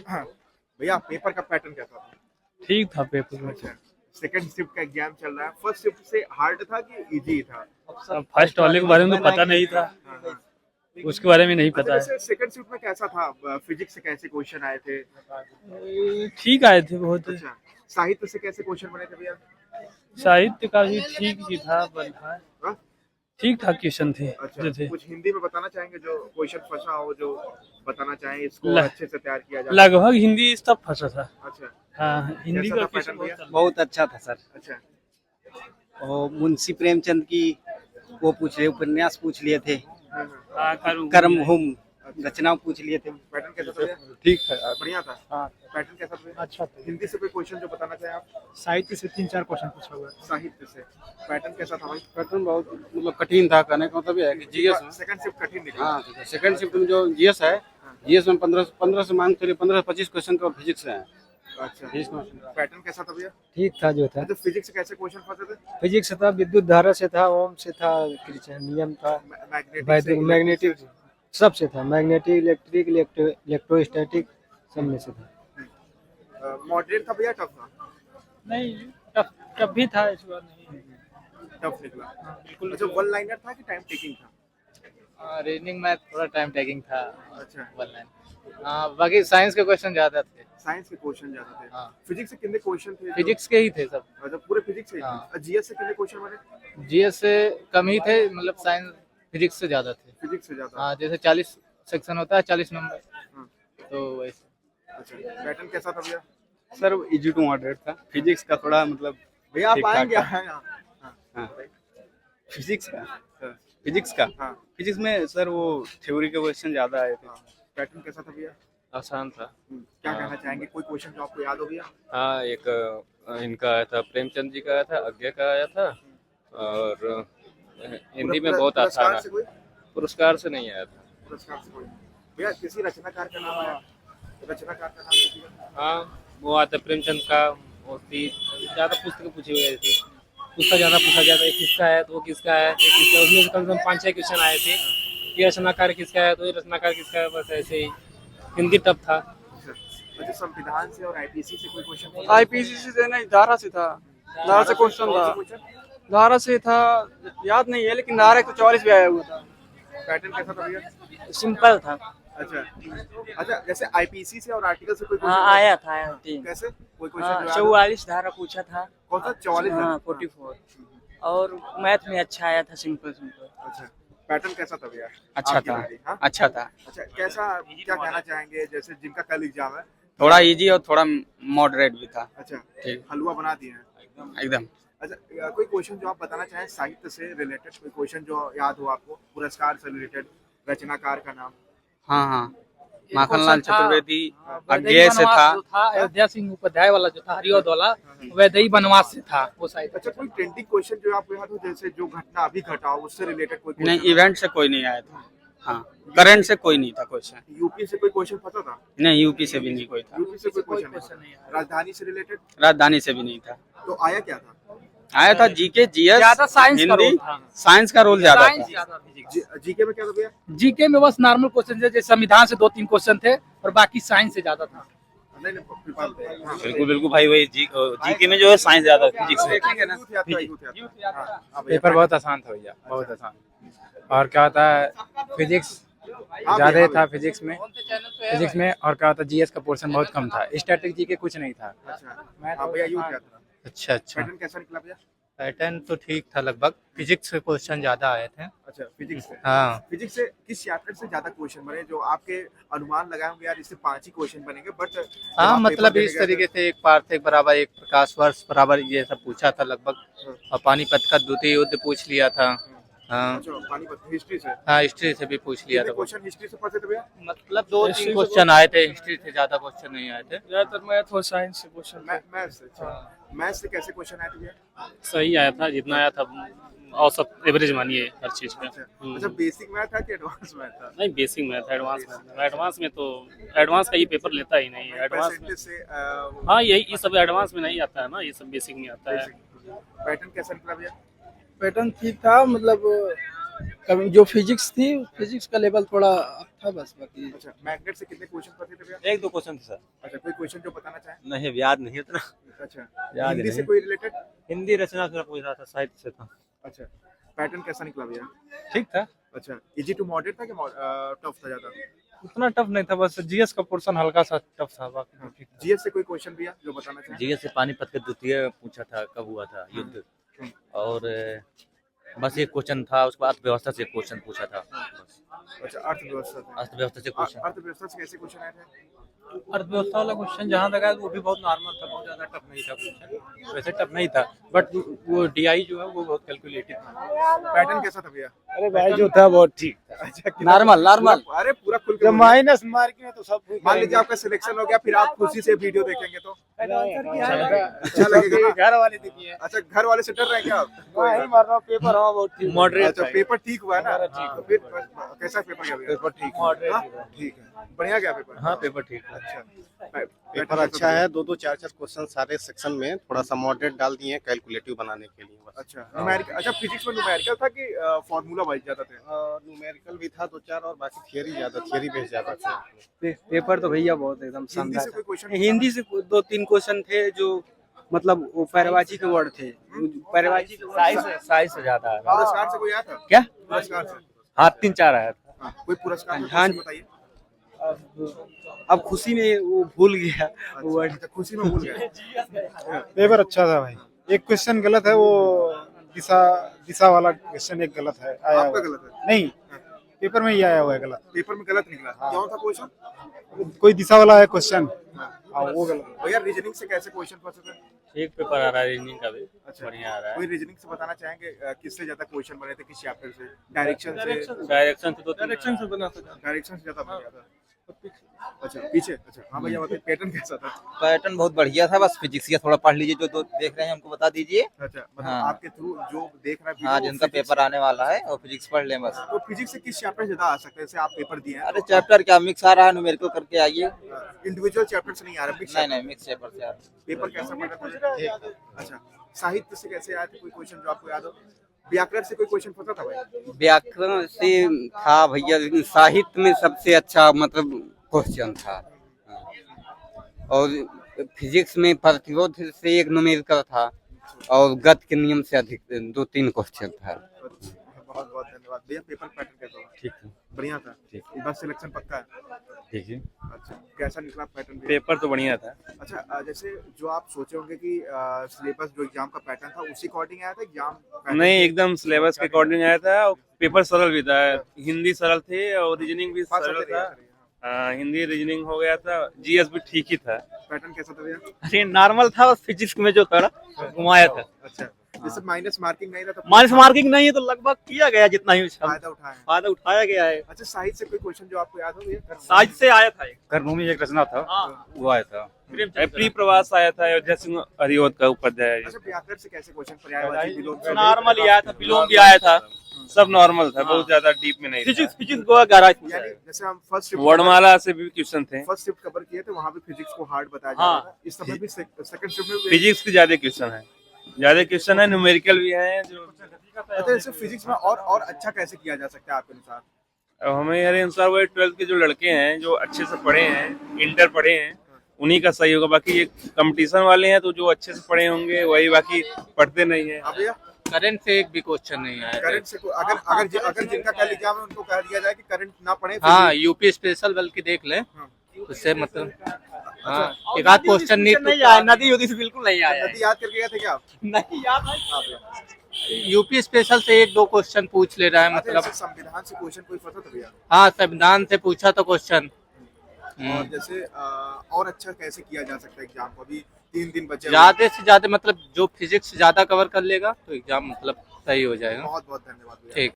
हाँ, भैया पेपर का पैटर्न कैसा था? ठीक था पेपर में। अच्छा, सेकंड शिफ्ट का एग्जाम चल रहा है, फर्स्ट शिफ्ट से हार्ड था कि इजी था? अब फर्स्ट वाले के बारे में तो पता नहीं था, हाँ, हाँ। उसके बारे में नहीं अच्छा, पता है। जैसे सेकंड शिफ्ट में कैसा था? फिजिक्स से कैसे क्वेश्चन आए थे? ठीक आए थे बहुत। अच्छा, साहित्य से कैसे क्वेश्चन बने थे भैया? साहित्य का भी ठीक ही था, बना हाँ? ठीक ठाक क्वेश्चन थे अच्छा, जो थे। कुछ हिंदी में बताना चाहेंगे जो क्वेश्चन फंसा हो, जो बताना चाहें इसको ल- अच्छे से तैयार किया जाए? लगभग हिंदी सब फंसा था। अच्छा, हाँ, हिंदी कैसा का था क्वेश्चन पैटर्न भैया? बहुत अच्छा था सर। अच्छा, और मुंशी प्रेमचंद की वो पूछ रहे, उपन्यास पूछ लिए थे, हाँ, हाँ। कर्म भूम रचना पूछ लिए थे। पैटर्न कैसा था भैया? ठीक है। बढ़िया था। हाँ, पैटर्न कैसा था भैया? अच्छा था। हिंदी से कोई क्वेश्चन जो बताना चाहें आप? साहित्य से 3-4 क्वेश्चन पूछा हुआ है। साहित्य से पैटर्न कैसा था भाई? पैटर्न बहुत मतलब कठिन था, कहने का मतलब है कि जीएस में। सेकंड शिफ्ट कठिन निकला। हाँ, सेकंड शिफ्ट में जो जीएस है, जीएस में 15 से मांग चलिए 15-25 क्वेश्चन तो फिजिक्स से है। अच्छा, पैटर्न कैसा था भैया? ठीक था जो था। अच्छा, फिजिक्स से कैसे क्वेश्चन फंसे थे? फिजिक्स था, विद्युत धारा से था, ओम से था, नियम था, मैग्नेटिक से, मैग्नेटिक सब से था, मैग्नेटिक, इलेक्ट्रिक, इलेक्ट्रोस्टैटिक सब में से था। मॉडरेट था भैया, टफ था? नहीं, टफ भी था, इस बार नहीं। टफ निकला बिल्कुल। अच्छा, वन लाइनर था कि टाइम टेकिंग था? रीजनिंग में थोड़ा टाइम टेकिंग था। अच्छा, वन लाइन। बाकी साइंस के क्वेश्चन ज्यादा थे। साइंस के क्वेश्चन ज्यादा थे। हाँ। फिजिक्स से कितने क्वेश्चन थे? फिजिक्स के ही थे सब। अच्छा, पूरे फिजिक्स से? हाँ। जीएस से कितने क्वेश्चन बने? जीएस से कम ही थे, मतलब साइंस फिजिक्स से ज्यादा थे। फिजिक्स से ज्यादा? हाँ, जैसे 40 सेक्शन होता है, 40 नंबर, हाँ। तो वैसे। अच्छा, पैटर्न कैसा था भैया? सर इजी टू मॉडरेट था। फिजिक्स का थोड़ा मतलब भैया आप ठीक-ठाक आएंगे? था। हाँ, हाँ, फिजिक्स का हाँ। फिजिक्स में सर वो थ्योरी के क्वेश्चन ज्यादा आए थे। पैटर्न कैसा था भैया? आसान था। क्या कहना चाहेंगे? कोई क्वेश्चन जो आपको याद हो भैया? हाँ, एक इनका आया था, प्रेमचंद जी का आया था, अज्ञे का आया था, और हिंदी में बहुत आसान पुरस्कार है। से कोई? पुरस्कार से नहीं आया था। पुरस्कार से कोई? भैया किसी रचनाकार का नाम आया? रचनाकार का नाम किसी का? हाँ, वो आता प्रेमचंद का, होती ज़्यादा पुस्तकें पूछी हुई थी, उसका ज़्यादा पूछा गया था, ये किसका है तो वो किसका है, ये किसका, उसमें से कम से कम 5-6 क्वेश्चन आए थे। ये रचनाकार किसका है तो ये रचनाकार किसका है, बस ऐसे ही। हिंदी टफ था। अच्छा, संविधान से और आईपीसी से कोई क्वेश्चन? आईपीसी से नहीं, धारा से था। धारा से क्वेश्चन था। धारा से था, याद नहीं है, लेकिन धारा 144 भी आया हुआ था। पैटर्न कैसा था भैया? सिंपल था। अच्छा, अच्छा, जैसे आईपीसी से और आर्टिकल से कोई हाँ, क्वेश्चन? आया था, आया तीन। कैसे? कोई क्वेश्चन? 44 धारा पूछा था। कौन सा? 44? हाँ, 44। और मैथ में अच्छा आया था, सिंपल। अच्छा, पैटर्न कैसा था भैया? अच्छा आपकी था। बारी, हाँ? अच्छा था, अच्छा, कैसा, क्या कहना चाहेंगे जैसे जिनका कल एग्जाम है? थोड़ा इजी और थोड़ा मॉडरेट भी था। अच्छा, ठीक। हलवा बना दिए हैं एकदम। अच्छा, कोई क्वेश्चन जो आप बताना चाहें साहित्य से रिलेटेड, कोई क्वेश्चन जो याद हो आपको, पुरस्कार से रिलेटेड, रचनाकार का नाम? हाँ, माखनलाल चतुर्वेदी वैदेही अज्ञे से वनवास था। जो था, अयोध्या सिंह उपाध्याय वाला जो था, हरिऔध वाला, वैदेही वनवास से था वो साहित्य। अच्छा, कोई ट्रेंडिंग क्वेश्चन जो आपको याद हो, जैसे जो घटना अभी घटा हो उससे रिलेटेड कोई नहीं, question? इवेंट से कोई नहीं आया था। हाँ, करंट से कोई नहीं था क्वेश्चन। यूपी से कोई क्वेश्चन फंसा था? नहीं, यूपी से भी नहीं कोई था। यूपी से कोई क्वेश्चन नहीं? राजधानी से रिलेटेड राजधानी से भी नहीं था। तो आया क्या था? आया था जीके, जीएस, ज्यादा साइंस का हिंदी, रोल था। साइंस का रोल ज्यादा साइंस था। ज्यादा, फिजिक्स। जीके में क्या था भैया? जीके में बस नॉर्मल क्वेश्चन थे, जैसे संविधान से 2-3 क्वेश्चन थे और बाकी साइंस से ज्यादा था। नहीं, हाँ। बिल्कुल भाई, वही जीके में जो है साइंस ज्यादा है फिजिक्स से। देखेंगे ना, यूथ यात्रा। हाँ, भैया, पेपर बहुत आसान था भैया, बहुत आसान। और क्या होता है, फिजिक्स हाँ ज्यादा भैया, था फिजिक्स में, और क्या होता है जीएस का पोर्शन बहुत कम था, स्टैटिक के कुछ नहीं था। अच्छा, हाँ भैया, यूथ यात्रा। अच्छा, पैटर्न कैसा निकला भैया? पैटर्न तो ठीक था लगभग, फिजिक्स के क्वेश्चन ज्यादा आए थे। अच्छा, फिजिक्स से? हाँ, फिजिक्स से किस चैप्टर से ज्यादा क्वेश्चन बने जो आपके अनुमान लगाए होंगे यार इससे 5 ही क्वेश्चन बनेंगे, बट हाँ, मतलब इस तरीके से एक पार्थक बराबर एक प्रकाश वर्ष बराबर ये सब पूछा था लगभग, और पानीपत का द्वितीय युद्ध पूछ लिया था। हाँ, अच्छा, पानीपत हिस्ट्री से? हाँ, हिस्ट्री से भी पूछ लिया कितने था। क्वेश्चन हिस्ट्री से फंसे थे भैया? मतलब 2-3 क्वेश्चन आए थे हिस्ट्री से, ज्यादा क्वेश्चन नहीं आए थे। ज्यादातर मैथ और साइंस से क्वेश्चन। मैथ से? अच्छा, मैथ से कैसे क्वेश्चन आए थे भैया? सही आया था, जितना आया था औसत एवरेज मानिए हर चीज पे। अच्छा, बेसिक मैथ था कि एडवांस मैथ था? नहीं, बेसिक मैथ, एडवांस में तो एडवांस का ये पेपर लेता ही नहीं है। एडवांस में परसेंटेज से हाँ, यही सब एडवांस में नहीं आता है ना, ये सब बेसिक में आता है। पैटर्न कैसा निकला भैया? पैटर्न ठीक था, मतलब कभी जो फिजिक्स थी, फिजिक्स का लेवल थोड़ा up था बस, बाकी अच्छा, मैग्नेट से कितने क्वेश्चन पढ़ते थे भैया? एक दो क्वेश्चन थे सर। अच्छा, कोई क्वेश्चन जो बताना चाहें? नहीं याद नहीं उतना। अच्छा, याद हिंदी से नहीं। कोई रिलेटेड? हिंदी रचना से पूछ रहा था, साहित्य से था। अच्छा, पैटर्न कैसा निकला भैया? ठीक था, अच्छा, इजी टू मॉडरेट था कि टफ था ज्यादा? उतना टफ नहीं था, बस जीएस का पोर्शन हल्का सा टफ था, बाकी तो ठीक था। जीएस से कोई क्वेश्चन भैया जो बताना चाहें? जीएस से पानीपत का द्वितीय पूछा था, कब हुआ था युद्ध, और बस एक क्वेश्चन था, उसके बाद अर्थव्यवस्था से एक क्वेश्चन पूछा था बस। अच्छा, अर्थव्यवस्था से। अर्थव्यवस्था से क्वेश्चन, अर्थव्यवस्था से कैसे क्वेश्चन आए थे? अर्थव्यवस्था वाला क्वेश्चन जहाँ तक है वो भी बहुत नॉर्मल था, बहुत ज्यादा टफ नहीं था क्वेश्चन, वैसे टफ नहीं था, बट वो डीआई जो है वो बहुत कैलकुलेटेड था। पैटर्न कैसा था भैया? अरे भाई जो था बहुत ठीक था, अच्छा, कितना- नॉर्मल नॉर्मल। अरे पूरा खुल के जब बोलिए। माइनस मार्किंग है तो सब मान लीजिए आपका सिलेक्शन हो गया, फिर आप खुशी से वीडियो देखेंगे तो अच्छा लगेगा ना? घर वाले देखिए, अच्छा, घर वाले से डर रहे हैं क्या आप? नहीं मार रहा हूँ, पेपर हाँ बहुत ठीक मॉडरेट। अच्छा, पेपर ठीक हुआ है ना? तो फिर कैसा पेपर गया भैया? पेपर ठीक हाँ? ठीक है, बढ़िया गया पेपर? हाँ पेपर ठीक। अच्छा, पेपर अच्छा है, दो दो चार चार क्वेश्चन सारे सेक्शन में थोड़ा सा मॉडरेट डाल दिए हैं कैलकुलेटिव बनाने के लिए बस। अच्छा, न्यूमेरिकल। अच्छा, फिजिक्स में न्यूमेरिकल था कि फार्मूला वाइज ज्यादा थे? न्यूमेरिकल भी था दो चार, और बाकी थियरी ज्यादा, थियरी बेस ज्यादा था। पेपर तो भैया बहुत एकदम हिंदी शानदार से कोई क्वेश्चन? हिंदी से दो तीन क्वेश्चन थे जो मतलब वो पैरवाची के वर्ड थे, पैरवाची के साइज से ज्यादा है। पुरस्कार से कोई आया था? क्या? पुरस्कार से? हाँ 3-4 आया था। हाँ, कोई पुरस्कार हाँ। बताइए। अब खुशी में वो भूल गया वो वर्ड। अच्छा, खुशी में भूल गए। पेपर अच्छा था भाई, एक क्वेश्चन गलत है, वो दिशा वाला क्वेश्चन एक गलत है, आया आपका हुआ गलत है? नहीं, पेपर में ही आया हुआ है गलत, पेपर में गलत निकला? क्या था क्वेश्चन? कोई दिशा वाला है क्वेश्चन, वो गलत। भैया रीजनिंग से कैसे क्वेश्चन फंसे थे? एक पेपर आ रहा है रीजनिंग का भी, अच्छा, बढ़िया आ रहा है। कोई रीजनिंग से बताना चाहेंगे किससे ज्यादा क्वेश्चन बने थे, किस चैप्टर से? डायरेक्शन से? डायरेक्शन से तो डायरेक्शन से बना था। डायरेक्शन से ज्यादा बन गया था? अच्छा, पीछे। अच्छा, हाँ भैया बताइए, पैटर्न कैसा था? पैटर्न बहुत बढ़िया था, बस फिजिक्स का थोड़ा पढ़ लीजिए, जो देख रहे हैं हमको बता दीजिए। अच्छा, मतलब हाँ। आपके थ्रू जो देख रहा है हाँ, video, जिनका physics- पेपर आने वाला है और फिजिक्स पढ़ लें बस। तो फिजिक्स से किस चैप्टर से ज्यादा आ सकते हैं? जैसे आप पेपर दिए हैं, अरे चैप्टर क्या मिक्स आ रहा है, न्यूमेरिकल करके आइए। इंडिविजुअल चैप्टर से नहीं आ रहा, mix नहीं chapter। नहीं, मिक्स पेपर से आ रहा है। पेपर कैसा पड़ा था? अच्छा, साहित्य से कैसे आए थे? कोई क्वेश्चन जो आपको याद हो? व्याकरण से कोई क्वेश्चन फंसा था भाई? व्याकरण से था भैया, लेकिन साहित्य में सबसे अच्छा मतलब क्वेश्चन था। और फिजिक्स में प्रतिरोध से एक न्यूमेरिकल था, और गति के नियम से अधिक 2-3 क्वेश्चन था। बहुत बहुत धन्यवाद भैया। पेपर पैटर्न कैसा था? ठीक है, बढ़िया था? ठीक। इस बार सिलेक्शन पक्का है? ठीक है। अच्छा, कैसा निकला पैटर्न? पेपर तो बढ़िया था। अच्छा, जैसे जो आप सोचे होंगे कि सिलेबस जो एग्जाम का पैटर्न था उसी अकॉर्डिंग आया था एग्जाम? नहीं, एकदम सिलेबस के अकॉर्डिंग आया था, और पेपर सरल भी था, हिंदी सरल थे और रीजनिंग भी सरल था। हिंदी रीजनिंग हो गया था, जीएस भी ठीक ही था। पैटर्न कैसा था भैया? अरे नॉर्मल था, बस फिजिक्स में जो थोड़ा घुमाया था। अच्छा, जैसे माइनस मार्किंग नहीं था तो माइनस मार्किंग नहीं है, तो लगभग किया गया जितना ही फायदा उठाए? फायदा उठाया गया है। अच्छा, साहित्य से कोई क्वेश्चन जो आपको याद हो भैया? साइज से आया था। कर्मभूमि एक रचना था, वो आया था। प्री प्रवास आया था, अयोध्या सिंह हरिओत का उपाध्याय। अच्छा, व्याकरण से कैसे क्वेश्चन? पर्यायवाची, विलोम से? नॉर्मल ही आया था, विलोम भी आया था, सब नॉर्मल था, बहुत ज्यादा डीप में नहीं था। फिजिक्स को 11 यानी जैसे हम फर्स्ट वर्णमाला से भी क्वेश्चन थे, फर्स्ट शिफ्ट कवर किए थे, वहाँ भी फिजिक्स को हार्ड बताया हाँ। जाता था। इस समय भी सेकंड शिफ्ट में भी फिजिक्स के ज्यादा क्वेश्चन है, न्यूमेरिकल भी है जो। अच्छा, जैसे फिजिक्स में और अच्छा कैसे किया जा सकता है आपके अनुसार? अब हमारे अनुसार वही 12th के जो लड़के हैं जो अच्छे से पढ़े हैं, इंटर पढ़े हैं, उन्हीं का सही होगा। बाकी ये कंपटीशन वाले हैं तो जो अच्छे से पढ़े होंगे वही, बाकी पढ़ते नहीं है। अब भैया करंट से एक भी क्वेश्चन नहीं आया। करंट से अगर जिनका कल एग्जाम है उनको कह दिया जाए कि करंट ना पढ़े, हाँ, यूपी स्पेशल बल्कि देख ले, उससे मतलब हाँ, एक आध क्वेश्चन नहीं आया, नदी उदी से बिल्कुल नहीं आया। नदी याद करके गए थे क्या आप? नहीं याद है। हाँ भैया। यूपी स्पेशल से 1-2 क्वेश्चन पूछ ले रहा है, अच्छा, मतलब जैसे संविधान से क्वेश्चन कोई फंसा था भैया? हाँ, संविधान से पूछा तो क्वेश्चन। और जैसे और अच्छा कैसे किया जा सकता है एग्जाम को? अभी 3 दिन बचे। ज्यादा से ज्यादा मतलब जो फिजिक्स ज्यादा कवर कर लेगा तो एग्जाम मतलब सही हो जाएगा। बहुत बहुत धन्यवाद भैया। ठीक।